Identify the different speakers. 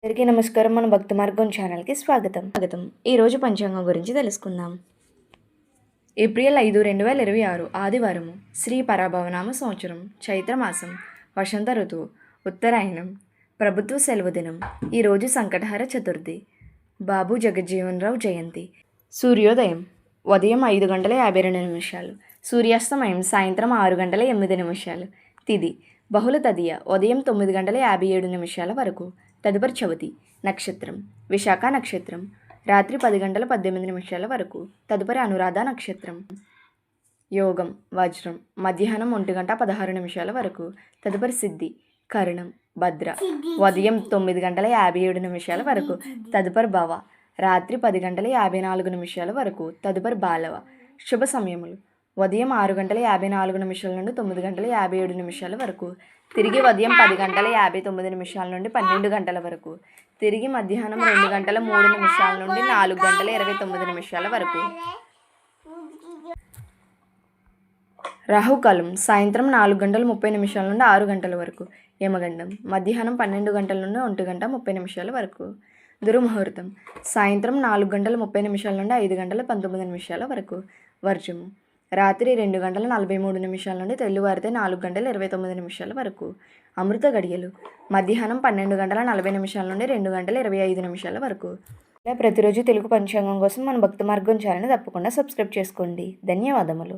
Speaker 1: అందరికీ నమస్కారం. మన భక్తి మార్గం ఛానల్కి స్వాగతం. ఈరోజు పంచాంగం గురించి తెలుసుకుందాం. ఏప్రిల్ 5, 2026 ఆదివారము. శ్రీ పరాభవనామ సంవత్సరం, చైత్రమాసం, వసంత ఋతువు, ఉత్తరాయణం, ప్రభుత్వ సెలవు దినం. ఈరోజు సంకటహర చతుర్థి, బాబు జగజ్జీవన్ రావు జయంతి. సూర్యోదయం ఉదయం 5:52, సూర్యాస్తమయం సాయంత్రం 6:08. తిథి బహుళ తదియ ఉదయం 9:57 వరకు. తదుపరి చవితి. నక్షత్రం విశాఖ నక్షత్రం, రాత్రి 10:18 వరకు. తదుపరి అనురాధ నక్షత్రం. యోగం వజ్రం మధ్యాహ్నం 1:16 వరకు. తదుపరి సిద్ధి కరణం భద్ర ఉదయం 9:57 వరకు. తదుపరి భవ రాత్రి 10:54 వరకు. తదుపరి బాలవ. శుభ సమయములు ఉదయం 6:54 నుండి 9:57 వరకు. తిరిగి ఉదయం 10:59 నుండి 12 గంటల వరకు. తిరిగి మధ్యాహ్నం 2:03 నుండి 4:29 వరకు. రాహుకాలం సాయంత్రం 4:30 నుండి 6 గంటల వరకు. యమగండం మధ్యాహ్నం 12 గంటల నుండి 1:30 వరకు. దుర్ముహూర్తం సాయంత్రం 4:30 నుండి 5:19 వరకు. వర్జము రాత్రి 2:43 నుండి తెల్లువారితే 4:29 వరకు. అమృత గడియలు మధ్యాహ్నం 12:40 నుండి 2:25 వరకు. ఇలా ప్రతిరోజు తెలుగు పంచాంగం కోసం మన భక్తి మార్గం ఛానల్ని తప్పకుండా సబ్స్క్రైబ్ చేసుకోండి. ధన్యవాదములు.